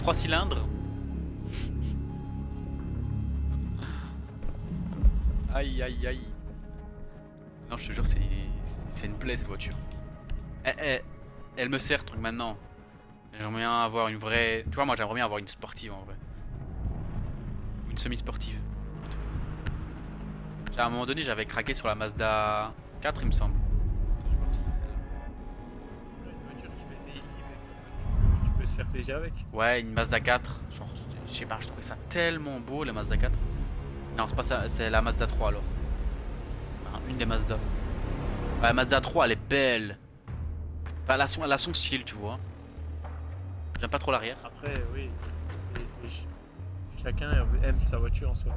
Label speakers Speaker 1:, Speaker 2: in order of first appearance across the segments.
Speaker 1: 3 cylindres. Aïe aïe aïe. Non, je te jure, c'est une plaie cette voiture. Elle me sert truc maintenant. J'aimerais bien avoir une vraie. Tu vois, moi j'aimerais bien avoir une sportive en vrai. Ou une semi-sportive. À un moment donné, j'avais craqué sur la Mazda 4, il me semble. Je sais pas si c'est celle-là.
Speaker 2: Une voiture qui fait daily, mais tu peux se faire plaisir avec.
Speaker 1: Ouais, une Mazda 4. Genre, je sais pas, je trouvais ça tellement beau la Mazda 4. Non, c'est pas ça, c'est la Mazda 3 alors. Enfin, une des Mazda. Ouais, la Mazda 3, elle est belle. Enfin, elle a son style, tu vois. J'aime pas trop l'arrière.
Speaker 2: Après, oui, chacun aime sa voiture en soi.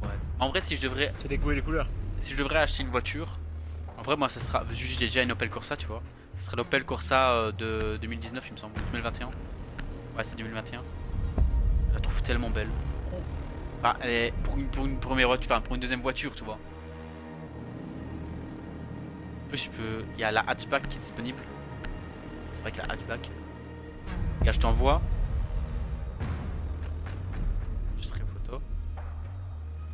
Speaker 1: Ouais. En vrai, si
Speaker 2: C'est les goûts et les couleurs.
Speaker 1: je devrais acheter une voiture, en vrai, moi, ça sera. J'ai déjà une Opel Corsa, tu vois. Ce serait l'Opel Corsa de 2019, il me semble. 2021. Ouais, c'est 2021. Je la trouve tellement belle. Bah, elle est pour une première voiture, enfin, pour une deuxième voiture, tu vois. En plus, il y a la hatchback qui est disponible. C'est vrai que la hatchback. Regarde, je t'envoie. Je serai photo.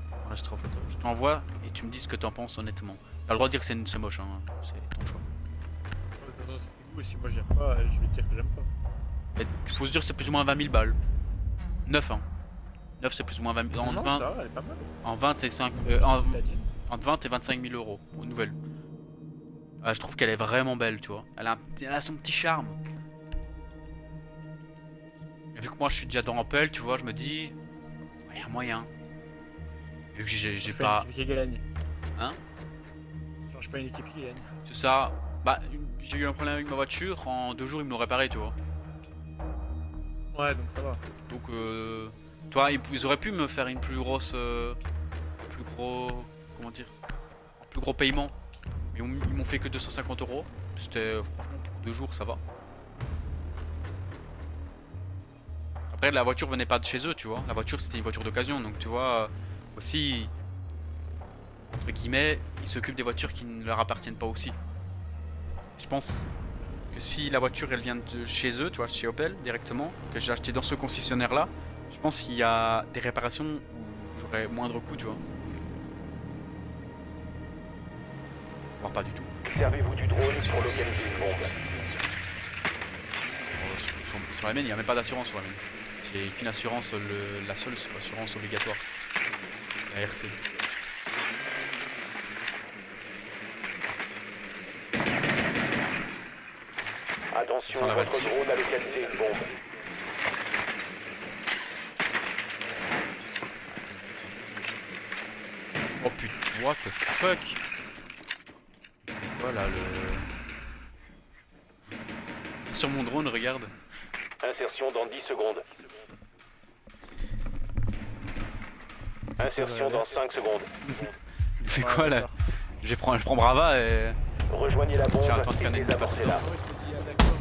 Speaker 1: Voilà, je serai en photo. Je t'envoie et tu me dis ce que t'en penses honnêtement. T'as le droit de dire que c'est moche, hein. C'est ton choix.
Speaker 2: De toute façon, c'est des goûts, et si moi j'aime pas, je vais te dire que j'aime pas.
Speaker 1: Il faut se dire que c'est plus ou moins 20 000 balles. 9 hein. 9 c'est plus ou moins 20 000.
Speaker 2: Non, ça va, elle est pas mal.
Speaker 1: En 20 et 5, entre 20 et 25 000 euros aux nouvelles. Je trouve qu'elle est vraiment belle, tu vois. Elle a son petit charme. Et vu que moi je suis déjà dans Opel, tu vois, je me dis, il y a moyen. Vu que j'ai pas.
Speaker 2: Une équipe qui gagne.
Speaker 1: Hein?
Speaker 2: Change pas une équipe qui gagne.
Speaker 1: C'est ça. Bah, j'ai eu un problème avec ma voiture. En 2 jours, ils me l'ont réparé, tu vois.
Speaker 2: Ouais, donc ça va.
Speaker 1: Donc, tu vois, ils auraient pu me faire une plus grosse. Plus gros. Comment dire? Un plus gros paiement. Mais ils m'ont fait que 250 euros. C'était, franchement, pour 2 jours, ça va. Après, la voiture venait pas de chez eux, tu vois. La voiture, c'était une voiture d'occasion. Donc, tu vois, aussi, entre guillemets, ils s'occupent des voitures qui ne leur appartiennent pas aussi. Je pense que si la voiture, elle vient de chez eux, tu vois, chez Opel, directement, que j'ai acheté dans ce concessionnaire-là, je pense qu'il y a des réparations où j'aurais moindre coût, tu vois. Voire pas du tout.
Speaker 3: Servez-vous du drone pour localiser une bombe.
Speaker 1: Sur la mienne, il n'y a même pas d'assurance sur la mienne. J'ai qu'une assurance, la seule assurance obligatoire. La RC.
Speaker 3: Attention,
Speaker 1: la
Speaker 3: votre
Speaker 1: Valkyrie.
Speaker 3: drone a localisé une bombe.
Speaker 1: Oh putain, what the fuck? Voilà le... Sur mon drone, regarde.
Speaker 3: Insertion dans 10 secondes. Insertion dans 5 secondes.
Speaker 1: Il fait quoi là? Je prends Brava et...
Speaker 3: Rejoignez la bombe
Speaker 1: J'ai un temps de
Speaker 3: et
Speaker 1: canette de passer
Speaker 3: désamorcez-la.
Speaker 2: Ouais, je te dis, ah, d'accord.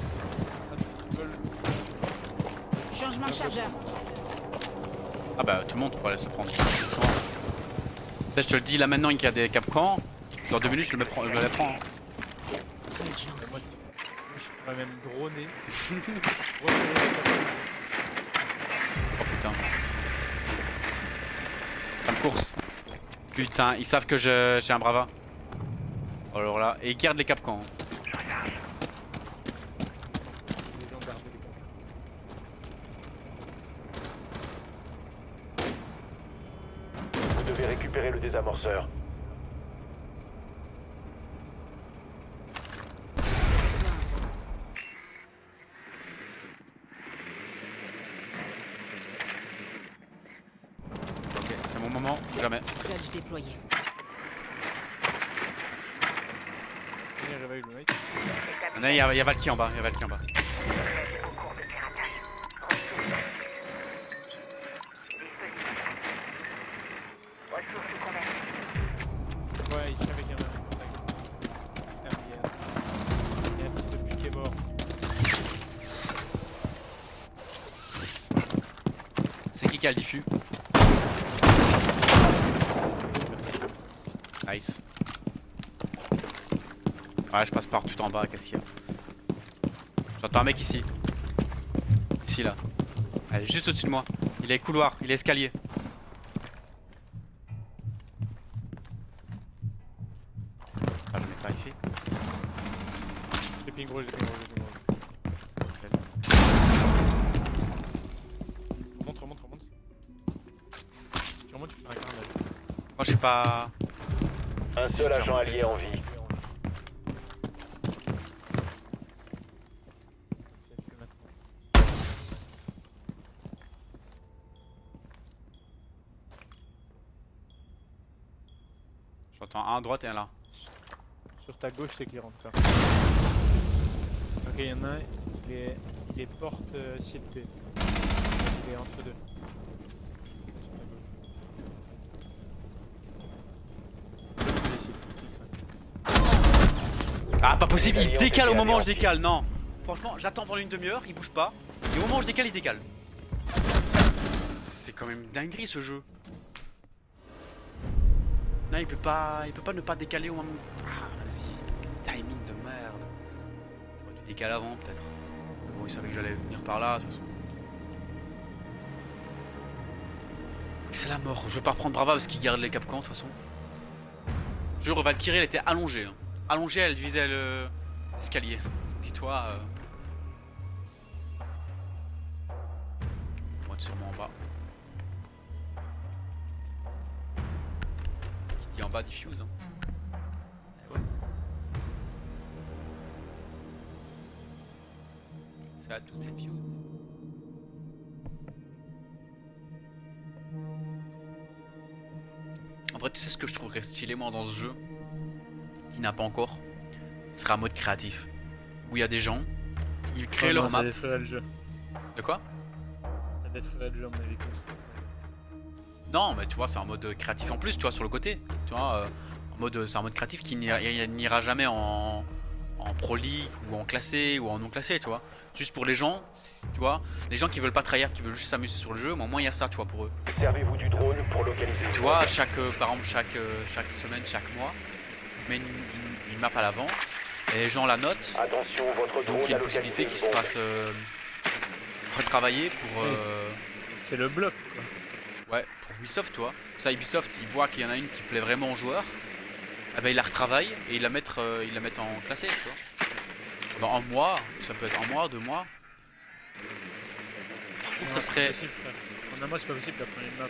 Speaker 4: Changement de chargeur.
Speaker 1: Ah bah tout le monde pourrait aller se prendre. Ça, je te le dis là maintenant qu'il y a des capcans. Dans 2 minutes je me les prends. Hein.
Speaker 2: Moi, je pourrais même droner.
Speaker 1: Oh putain. Ça me course. Putain, ils savent que j'ai un Brava. Alors là, et ils gardent les capcans. Hein.
Speaker 3: Vous devez récupérer le désamorceur.
Speaker 1: Ok, c'est mon moment, jamais.
Speaker 4: Clutch déployé.
Speaker 2: Réveille le mec.
Speaker 1: Il y a Valky en bas, il y a Valky en bas.
Speaker 2: Ouais, il fait avec un contact. Putain, il y a un petit peu qui est mort.
Speaker 1: C'est qui a le diffus? Nice. Ouais, je passe par tout en bas, qu'est-ce qu'il y a? J'entends un mec ici. Ici là. Allez, juste au-dessus de moi. Il est couloir, il est escalier. Ah, je vais mettre ça ici.
Speaker 2: J'ai ping rouge, j'ai ping rouge, j'ai ping rouge. Remonte, remonte, remonte. Tu remontes, tu fais un carnage.
Speaker 1: Moi, je suis pas.
Speaker 3: Un
Speaker 1: Si,
Speaker 3: seul
Speaker 1: j'ai
Speaker 3: agent
Speaker 1: remonté.
Speaker 3: allié en vie.
Speaker 1: J'entends un à droite et un là.
Speaker 2: Sur ta gauche, c'est clair en tout cas. Ok, il y en a un, il est porte site B. Il est entre deux. Sur ta gauche. L'autre, il est site, X5.
Speaker 1: Ah, pas possible, il
Speaker 3: Alliés ont
Speaker 1: décale au
Speaker 3: été
Speaker 1: moment où je
Speaker 3: anéantis.
Speaker 1: décale, non. Franchement, j'attends pendant une demi-heure, il bouge pas. Et au moment où je décale, il décale. C'est quand même une dinguerie ce jeu. Non, il peut pas ne pas décaler au moment. Ah, vas-y. Timing de merde. J'aurais dû décaler avant, peut-être. Mais bon, il savait que j'allais venir par là, de toute façon. C'est la mort. Je vais pas reprendre Brava parce qu'il garde les capcans, de toute façon. Jure, Valkyrie, elle était allongée. Hein. Allongée, elle visait l'escalier. Dis-toi. On va être sûrement en bas. Qui dit en bas, diffuse. Hein. Eh ouais. Ça, tous ces fuse. En vrai, tu sais ce que je trouverais stylé, moi, dans ce jeu, qui n'a pas encore, ce sera un mode créatif. Où il y a des gens, ils créent leur map.
Speaker 2: Ça détruirait le jeu.
Speaker 1: De quoi?
Speaker 2: Ça détruirait le jeu, à mon avis.
Speaker 1: Non, mais tu vois, c'est un mode créatif en plus, tu vois, sur le côté. Tu vois, c'est un mode créatif qui n'ira jamais en Pro League ou en classé ou en non classé, tu vois. Juste pour les gens, tu vois, les gens qui veulent pas tryhard, qui veulent juste s'amuser sur le jeu, mais au moins il y a ça, tu vois, pour eux.
Speaker 3: Servez-vous du drone pour localiser.
Speaker 1: Tu vois, par exemple, chaque semaine, chaque mois, on met une map à l'avant, et les gens la notent,
Speaker 3: Attention, votre drone
Speaker 1: donc il y a
Speaker 3: a
Speaker 1: une possibilité
Speaker 3: localisé
Speaker 1: qu'ils
Speaker 3: une
Speaker 1: se
Speaker 3: bombe.
Speaker 1: fassent retravailler pour...
Speaker 2: C'est le bloc, quoi.
Speaker 1: Ouais, pour Ubisoft, tu vois. Ça, Ubisoft, ils voient qu'il y en a une qui plaît vraiment aux joueurs. Eh ben, ils la retravaillent et ils la mettent en classé, tu vois. Dans un mois, ça peut être un mois, 2 mois. Donc ça serait.
Speaker 2: Possible, frère. En un mois, c'est pas possible d'apprendre une map.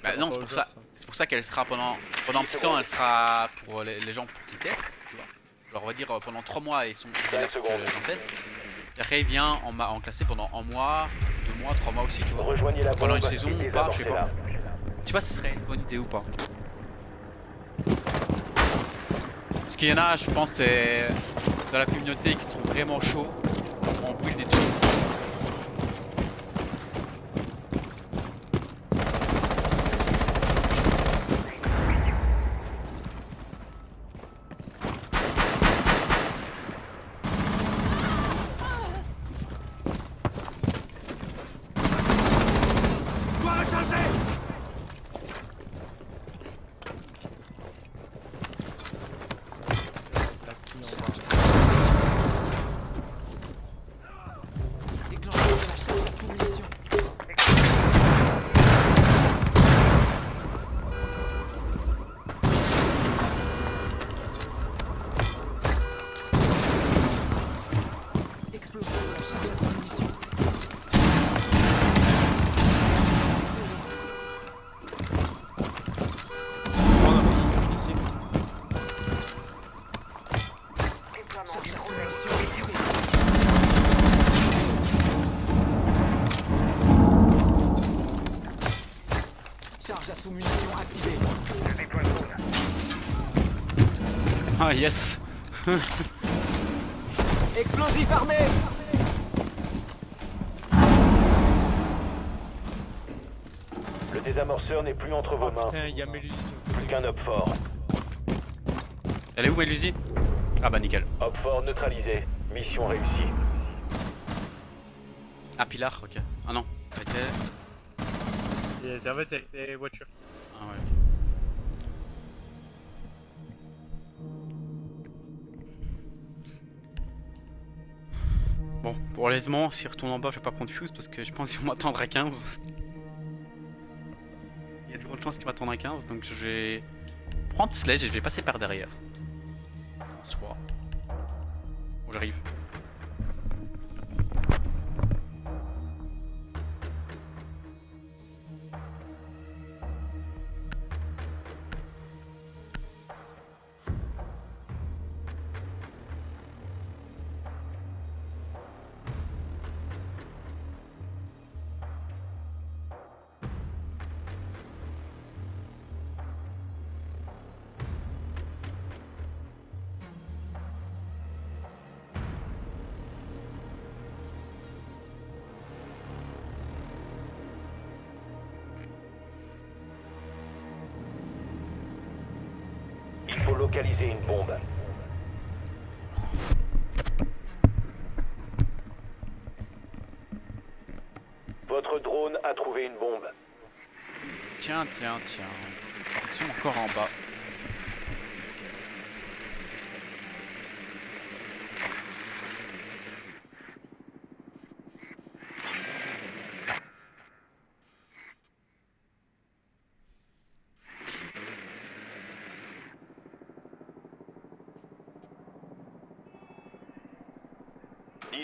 Speaker 1: Bah non, c'est pour ça qu'elle sera pendant un petit temps, elle sera pour les gens pour qu'ils testent, tu vois. Alors on va dire pendant 3 mois, ils sont là pour que les gens testent. Et après, il vient en classé pendant un mois, 2 mois, 3 mois aussi, tu vois.
Speaker 3: Rejoignez la bombe.
Speaker 1: Pendant une saison
Speaker 3: et
Speaker 1: ou pas, je sais
Speaker 3: désamorcez-la.
Speaker 1: pas. Je sais pas si ce serait une bonne idée ou pas. Parce qu'il y en a, je pense, c'est dans la communauté qui sont vraiment chauds en build et tout.
Speaker 4: Déclencheur de la charge à sous-munition. Explosion de la charge à sous-munition.
Speaker 2: Ici.
Speaker 4: Charge à sous-munition activée. Charge à sous-munition activée.
Speaker 1: Ah yes.
Speaker 4: Explosif armé.
Speaker 3: Le désamorceur n'est plus entre vos
Speaker 2: Oh
Speaker 3: mains.
Speaker 2: putain, il y a Mélusi sur le
Speaker 3: Plus
Speaker 2: côté.
Speaker 3: qu'un op fort.
Speaker 1: Elle est où, Melusi? Ah bah nickel.
Speaker 3: Op fort neutralisé. Mission réussie.
Speaker 1: Ah, Pilar, ok. Ah non. Elle était.
Speaker 2: Il y a servette avec les voitures.
Speaker 1: Ah ouais, ok. Bon, honnêtement, s'il retourne en bas, je vais pas prendre fuse parce que je pense qu'il va m'attendre à 15. Il y a de grandes chances qu'il m'attende à 15, donc je vais prendre sledge et je vais passer par derrière. Soit. Bon, j'arrive.
Speaker 3: Il faut localiser une bombe. Votre drone a trouvé une bombe.
Speaker 1: Tiens, tiens, tiens. Ils sont encore en bas.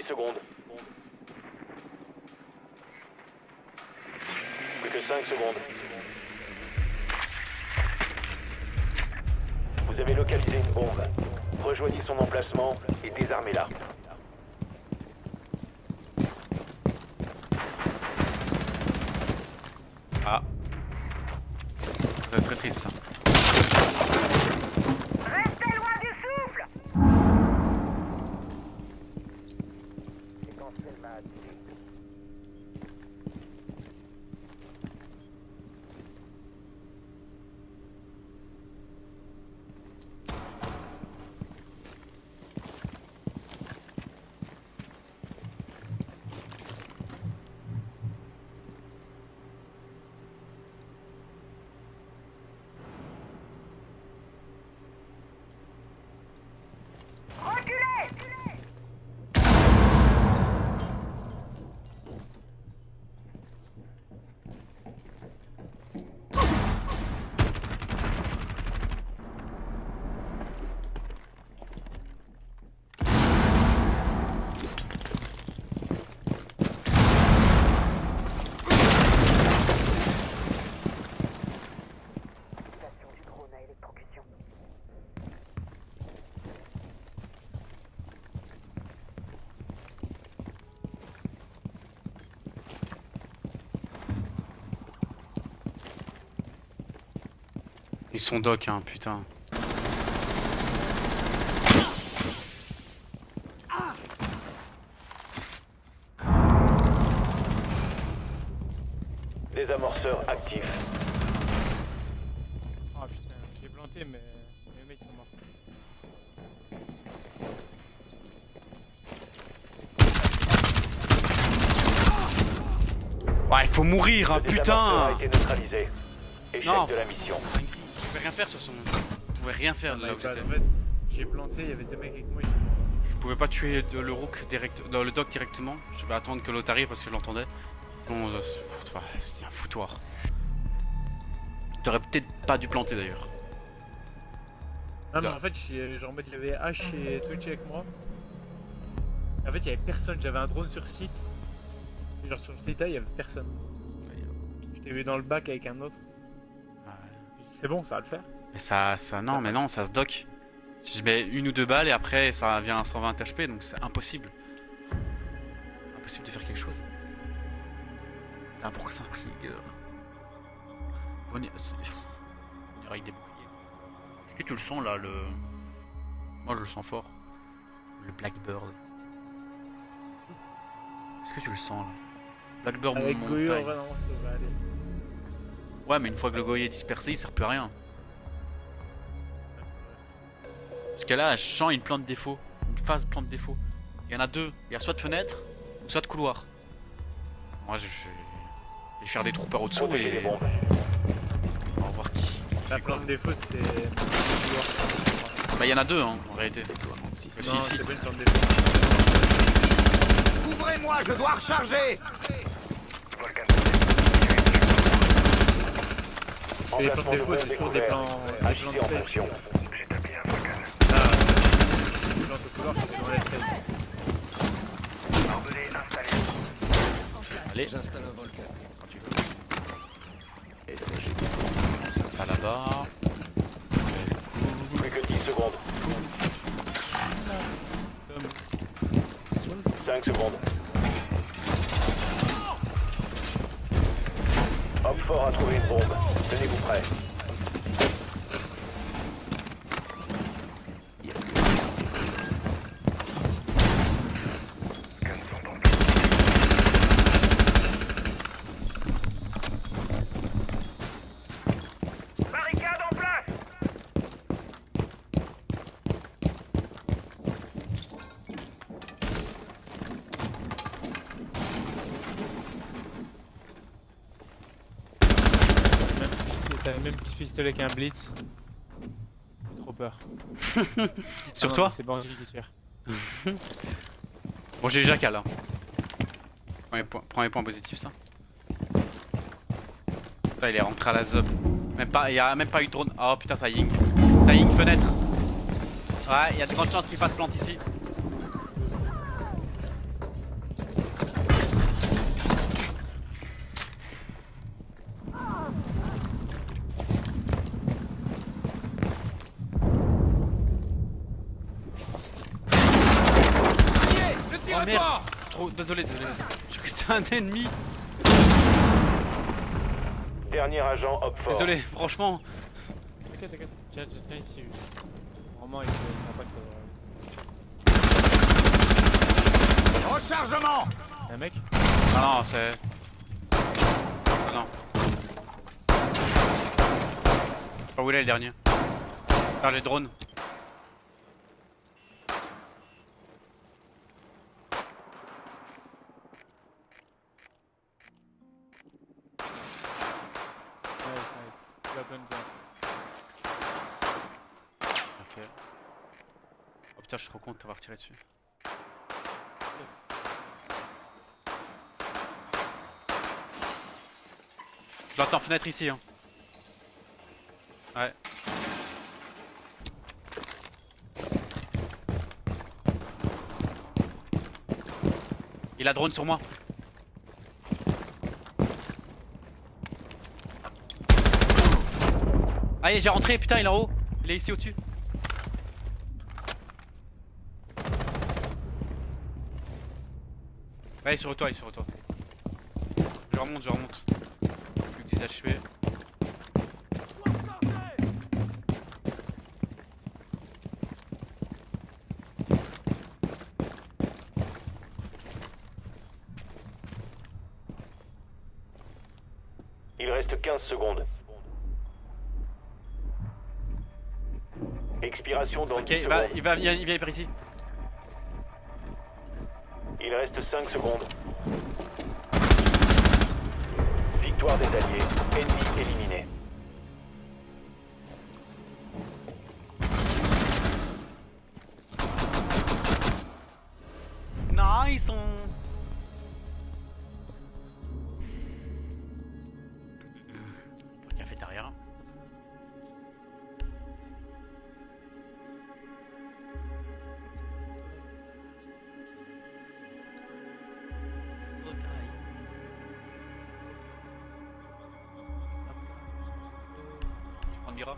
Speaker 3: Secondes. Plus que 5 secondes. Vous avez localisé une bombe. Rejoignez son emplacement et désarmez-la.
Speaker 1: Ah. Ça va être très triste ça.
Speaker 5: Restez loin du souffle!
Speaker 1: Ils sont doc, hein, putain.
Speaker 3: Désamorceur actif.
Speaker 2: Ah putain, j'ai planté mais les mecs sont morts.
Speaker 1: Ouais, il faut mourir, hein,
Speaker 3: Le désamorceur a
Speaker 1: putain.
Speaker 3: été neutralisé. Échec
Speaker 1: Non.
Speaker 3: de la mission.
Speaker 1: Je pouvais rien faire de toute façon. Je pouvais rien faire de là où j'étais.
Speaker 2: En fait, j'ai planté, il y avait deux mecs avec moi, ils sont morts.
Speaker 1: Je pouvais pas tuer le rook direct, le doc directement. Je vais attendre que l'autre arrive parce que je l'entendais. Sinon, c'était un foutoir. T'aurais peut-être pas dû planter d'ailleurs.
Speaker 2: Non mais en fait, genre en mode, il y avait H et Twitch avec moi. En fait, il y avait personne, j'avais un drone sur site. Et genre sur le site, il y avait personne. Je t'ai vu dans le bac avec un autre. C'est bon, ça va le faire.
Speaker 1: Mais non, mais non, ça se dock. Si je mets une ou deux balles et après ça vient à 120 HP, donc c'est impossible. Impossible de faire quelque chose. Ah, pourquoi ça m'a pris Liger? On ira avec des boucliers. Est-ce que tu le sens là, le. Moi je le sens fort. Le Blackbird. Est-ce que tu le sens là? Blackbird
Speaker 2: Avec
Speaker 1: mon
Speaker 2: Goyo,
Speaker 1: taille.
Speaker 2: vraiment, ça va aller.
Speaker 1: Ouais, mais une fois que le goy est dispersé, il sert plus à rien. Parce que là, je sens une plante défaut. Une phase plante défaut. Il y en a deux. Il y a soit de fenêtre, soit de couloir. Moi, je vais faire des troopers au-dessous
Speaker 3: Protégez les
Speaker 1: et
Speaker 3: bombes.
Speaker 1: on va voir qui.
Speaker 2: La plante défaut, c'est.
Speaker 1: Bah, il y en a deux, hein, en réalité.
Speaker 2: Non,
Speaker 1: Si, si.
Speaker 2: c'est pas une plante défaut.
Speaker 4: Couvrez-moi, je dois recharger.
Speaker 2: Les plans de défaut, c'est toujours des plans de
Speaker 3: Agissez en
Speaker 2: safe.
Speaker 3: fonction.
Speaker 2: Là, les plans de couloir, c'est dans la safe.
Speaker 1: Allez,
Speaker 4: J'installe un volcan.
Speaker 1: quand tu veux. Ça là-bas.
Speaker 3: Plus que 10 secondes. 5 secondes. Homme fort a trouvé une bombe. Tenez-vous prêts.
Speaker 5: Barricade en place.
Speaker 2: T'as le même petit pistolet qu'un blitz. J'ai trop peur.
Speaker 1: Sur
Speaker 2: Ah non,
Speaker 1: toi?
Speaker 2: C'est Bandit qui tire.
Speaker 1: Bon, j'ai Jackal là. Premier point positif, ça. Putain, il est rentré à la zob. Même pas, il y a même pas eu de drone. Oh putain, ça ying. Ça ying, fenêtre. Ouais, il y a de grandes chances qu'il fasse plante ici.
Speaker 4: Le
Speaker 1: Oh
Speaker 4: tire
Speaker 1: merde.
Speaker 4: pas.
Speaker 1: Trop, désolé. Je crois que c'était un ennemi.
Speaker 3: Dernier agent, homme fort.
Speaker 1: Désolé, franchement.
Speaker 2: T'inquiète. Tiens ici. Vraiment, il faut pas que ça.
Speaker 4: Rechargement.
Speaker 2: Y'a un mec?
Speaker 1: Ah non, c'est. Ah non. Je sais pas où il est le dernier. Faire les drones.
Speaker 2: Nice. Il a plein de bien.
Speaker 1: Ok. Oh putain, je suis trop content de t'avoir tiré dessus. Je l'entends fenêtre ici, hein. Ouais. Il a drone sur moi. Allez, j'ai rentré, putain, il est en haut. Il est ici au-dessus. Ouais, il est sur toi, il est sur toi. Je remonte. Plus que 10 HP.
Speaker 3: Il reste 15 secondes. Expiration dans
Speaker 1: Ok,
Speaker 3: 10
Speaker 1: il va
Speaker 3: secondes.
Speaker 1: par ici.
Speaker 3: Il reste 5 secondes. Victoire des Alliés. Ennemi éliminé.
Speaker 1: Nice, Cafétéria. On Mira.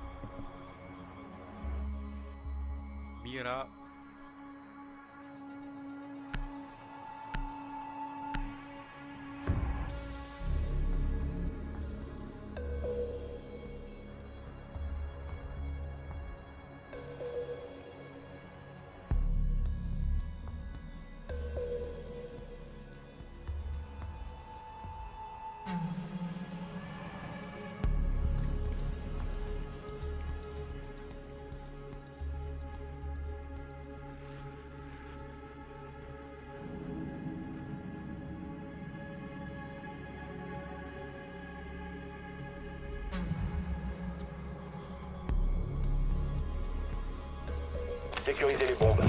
Speaker 1: Mira.
Speaker 3: Sécurisez les bombes.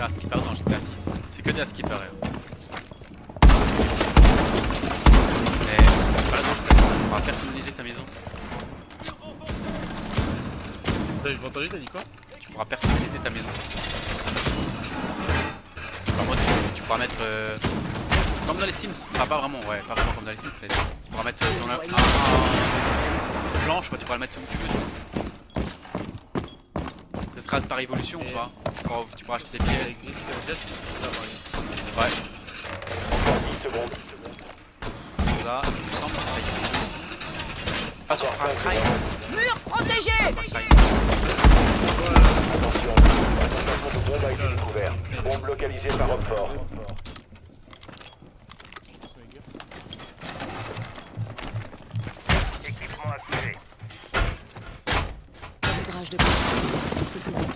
Speaker 1: Ah, skipper dans GTA 6. C'est que des skippers. personnaliser ta maison.
Speaker 2: J'ai pas entendu, t'as dit quoi?
Speaker 1: Tu pourras personnaliser ta maison. En mode, tu pourras mettre comme dans les Sims. Enfin, pas vraiment, ouais, pas vraiment comme dans les Sims. Mais tu pourras mettre ton blanche, bah, tu pourras le mettre où tu veux. Ce sera par évolution, tu vois. Tu pourras acheter des
Speaker 2: Ça
Speaker 1: pièces.
Speaker 2: existe déjà, tu peux savoir.
Speaker 1: Ouais.
Speaker 3: Encore 10 secondes.
Speaker 1: Là, il me semble que ça existe aussi. C'est pas sur
Speaker 3: Encore
Speaker 1: Far
Speaker 3: 5
Speaker 1: Cry.
Speaker 3: secondes.
Speaker 6: Mur protégé!
Speaker 1: Far Cry.
Speaker 3: Attention, l'emplacement de bombe a été découvert. Bombe localisée par homme fort.
Speaker 5: Équipement activé.
Speaker 6: Cadrage de protection. C'est tout bon.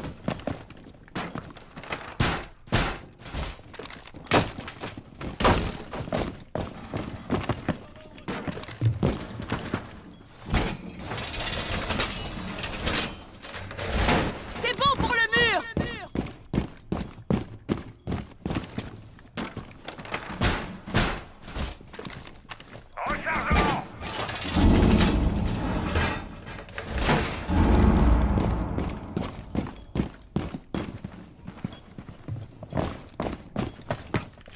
Speaker 6: C'est bon pour le mur!
Speaker 5: Rechargement.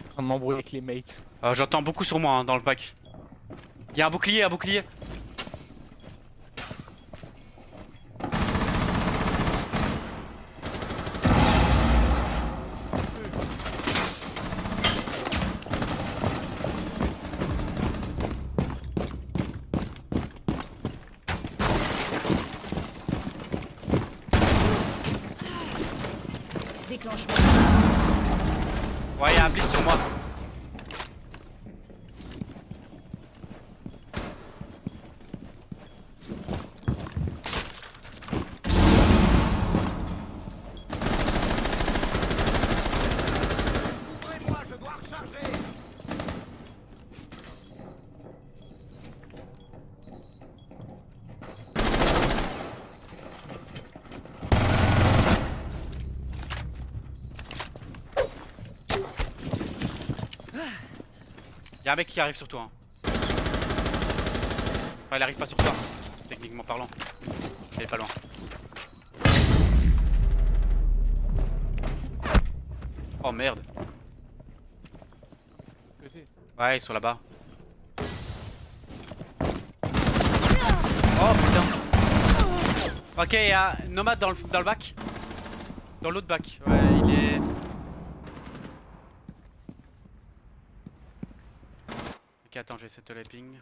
Speaker 2: En train de m'embrouiller avec les mates.
Speaker 1: J'entends beaucoup sur moi hein, dans le pack. Il y a un bouclier, un bouclier.
Speaker 6: Déclenchement.
Speaker 1: Ouais, il y a un blitz sur moi.
Speaker 4: Ouvrez-moi, je dois recharger.
Speaker 1: Il y a un mec qui arrive sur toi. Hein. Enfin, il arrive pas sur toi, techniquement parlant. Il est pas loin. Oh merde. Ouais, ils sont là-bas. Oh putain. Ok, il y a Nomade dans le bac. Dans l'autre bac. Ouais, il est... Ok, attends, je vais essayer de te les ping.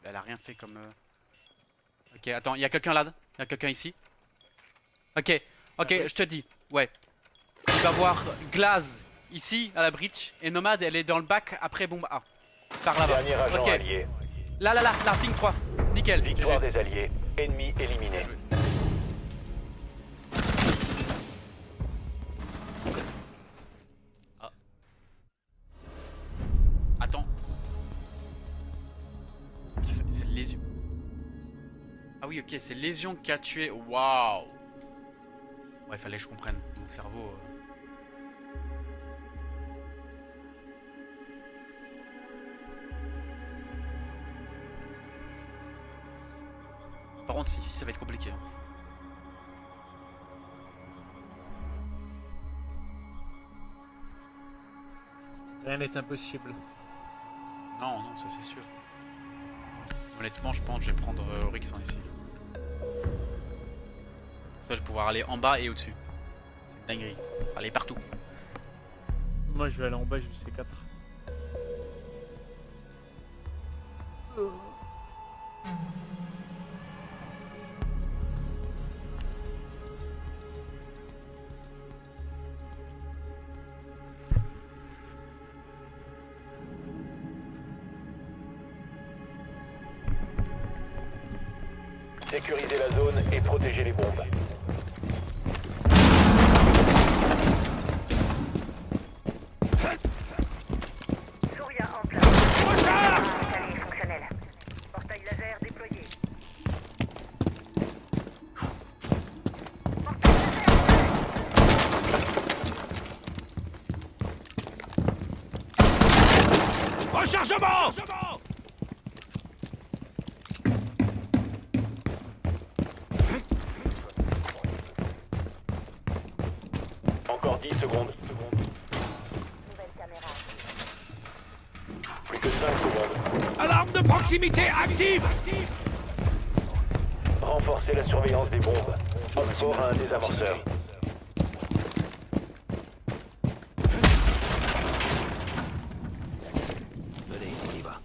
Speaker 1: Elle a rien fait comme... Ok, attends, il y a quelqu'un là. Il y a quelqu'un ici. Ok, je te dis. Ouais. Tu vas voir Glaze ici, à la breach. Et Nomade, elle est dans le bac après bombe A. Par là-bas.
Speaker 3: Dernier agent
Speaker 1: Ok.
Speaker 3: allié.
Speaker 1: Là, ping 3. Nickel.
Speaker 3: Victoire
Speaker 1: GG.
Speaker 3: des alliés. Ennemi éliminé.
Speaker 1: Joué. Ah. Attends. C'est Lésion. Ah oui, ok, c'est Lésion qui a tué. Waouh. Ouais, fallait que je comprenne. Mon cerveau. Par contre, ici, ça va être compliqué. Hein.
Speaker 2: Rien n'est impossible.
Speaker 1: Non, ça c'est sûr. Honnêtement, je pense que je vais prendre Oryx en ici. Ça, je vais pouvoir aller en bas et au-dessus. C'est une dinguerie. Aller partout.
Speaker 2: Moi je vais aller en bas, je vais C4.
Speaker 3: Sécuriser la zone et protéger les bombes.
Speaker 5: Souria en place. Escalier fonctionnel. Portail laser déployé. Portail laser
Speaker 4: Rechargement!
Speaker 3: que 5 secondes.
Speaker 4: Alarme de proximité active.
Speaker 3: Renforcez la surveillance des bombes. Oxford a un désamorceur.
Speaker 4: Allez, on y va.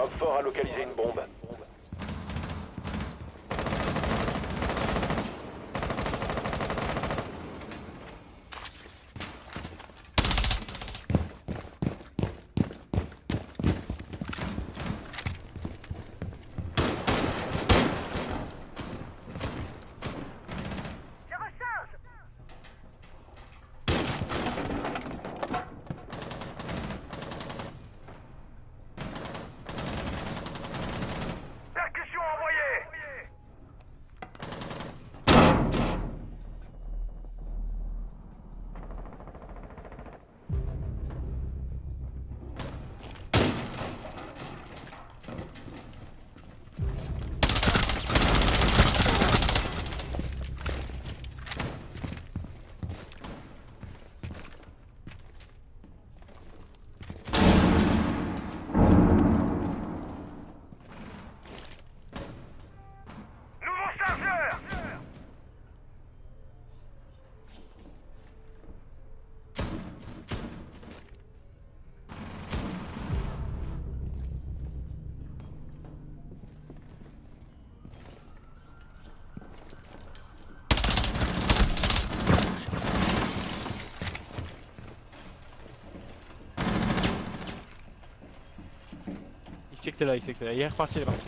Speaker 3: Oxford a localisé une bombe.
Speaker 5: Je recharge. Percussion envoyée. Nouveau chargeur.
Speaker 2: Il sait que t'es là, il sait que t'es là. Il est reparti, il est parti.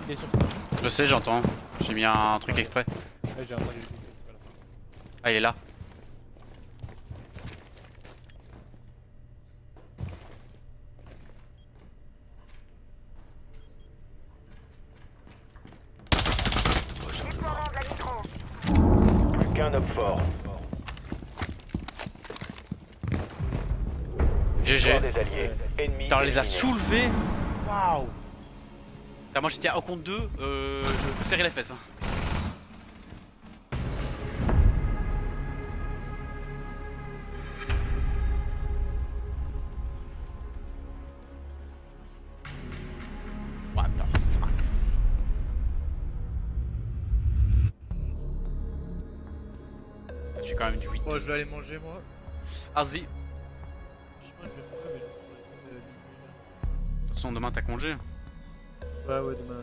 Speaker 2: Il est sur ça.
Speaker 1: Je sais, j'entends. J'ai mis un truc exprès.
Speaker 2: Ouais, j'ai entendu. Voilà.
Speaker 1: Ah, il est là.
Speaker 5: Déploiement de la nitro.
Speaker 3: Plus qu'un Oxford.
Speaker 1: GG.
Speaker 3: Corps des alliés. Ennemis
Speaker 1: Putain, on les a
Speaker 3: éliminés.
Speaker 1: soulevés. Waouh. Putain, moi j'étais à compte 2, je serrais les fesses. Hein. What the fuck. J'ai quand même du 8.
Speaker 2: Bon, je vais aller manger moi.
Speaker 1: Vas-y. De
Speaker 2: Je vais manger, mais
Speaker 1: toute façon, demain t'as congé.
Speaker 2: ouais, demain,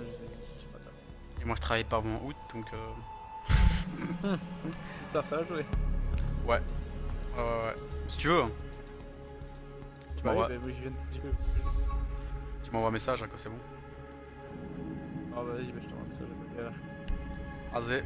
Speaker 2: j'ai pas tard.
Speaker 1: Et moi je travaille pas avant août donc.
Speaker 2: Ce soir, ça va jouer.
Speaker 1: Ouais. Ouais. Si tu veux. Hein. Tu m'envoies
Speaker 2: Ouais, bah, moi, je viens de...
Speaker 1: tu m'envoies un message hein, quand c'est bon.
Speaker 2: Ah, bah, vas-y, bah, je t'envoie un message.
Speaker 1: Vas-y.